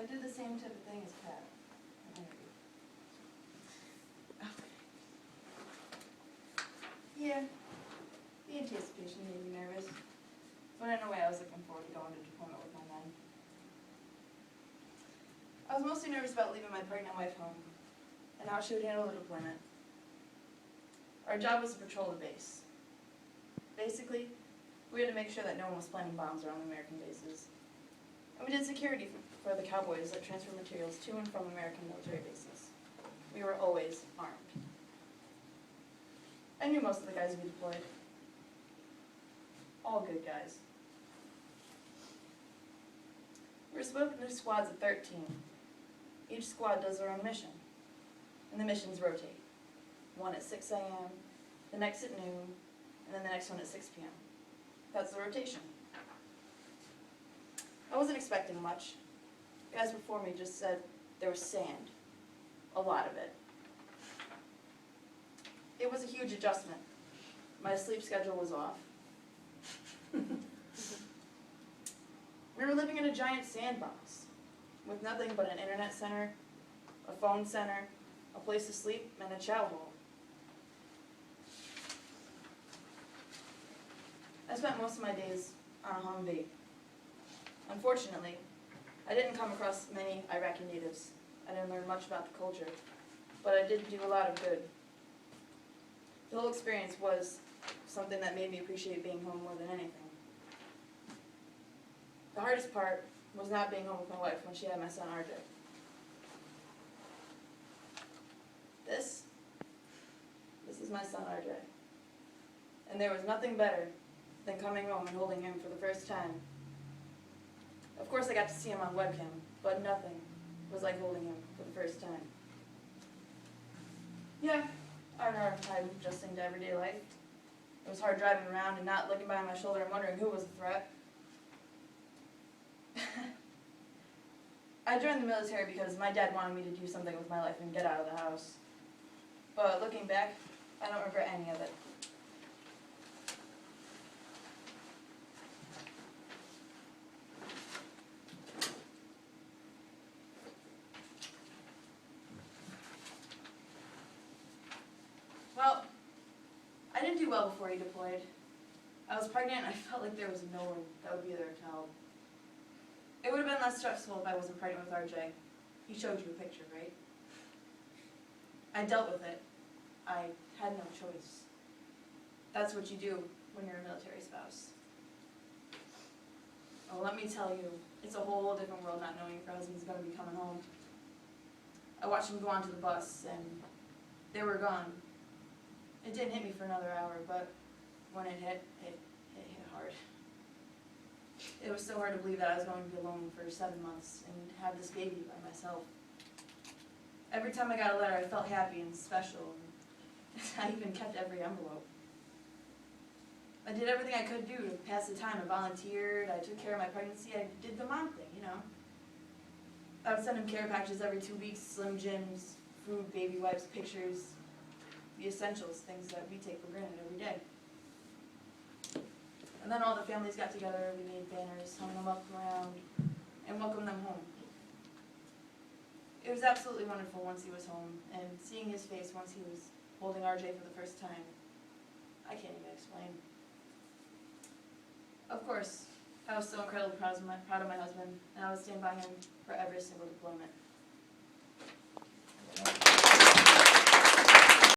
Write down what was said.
I did the same type of thing as Pat. Yeah, the anticipation made me nervous, but in a way I was looking forward to going to deployment with my men. I was mostly nervous about leaving my pregnant wife home, and how she would handle the deployment. Our job was to patrol the base. Basically, we had to make sure that no one was planting bombs around the American bases. And we did security for the cowboys that transfer materials to and from American military bases. We were always armed. I knew most of the guys we deployed. All good guys. We were split up into squads of 13. Each squad does their own mission, and the missions rotate. One at 6 a.m., the next at noon, and then the next one at 6 p.m. That's the rotation. I wasn't expecting much. The guys before me just said there was sand. A lot of it. It was a huge adjustment. My sleep schedule was off. We were living in a giant sandbox with nothing but an internet center, a phone center, a place to sleep, and a chow hall. I spent most of my days on a Humvee. Unfortunately, I didn't come across many Iraqi natives. I didn't learn much about the culture, but I did do a lot of good. The whole experience was something that made me appreciate being home more than anything. The hardest part was not being home with my wife when she had my son RJ. This is my son RJ. And there was nothing better than coming home and holding him for the first time. Of course I got to see him on webcam, but nothing was like holding him for the first time. Yeah, I had a hard time adjusting to everyday life. It was hard driving around and not looking behind my shoulder and wondering who was a threat. I joined the military because my dad wanted me to do something with my life and get out of the house. But looking back, I don't regret any of it. Well, I didn't do well before he deployed. I was pregnant and I felt like there was no one that would be there to help. It would have been less stressful if I wasn't pregnant with RJ. He showed you a picture, right? I dealt with it. I had no choice. That's what you do when you're a military spouse. Oh, let me tell you, it's a whole different world not knowing if your husband's going to be coming home. I watched him go onto the bus and they were gone. It didn't hit me for another hour, but when it hit hard. It was so hard to believe that I was going to be alone for 7 months and have this baby by myself. Every time I got a letter, I felt happy and special. And I even kept every envelope. I did everything I could do to pass the time. I volunteered, I took care of my pregnancy, I did the mom thing, you know. I would send him care packages every 2 weeks, Slim Jims, food, baby wipes, pictures, the essentials, things that we take for granted every day. And then all the families got together, we made banners, hung them up around, and welcomed them home. It was absolutely wonderful once he was home, and seeing his face once he was holding RJ for the first time, I can't even explain. Of course, I was so incredibly proud of my husband, and I would stand by him for every single deployment.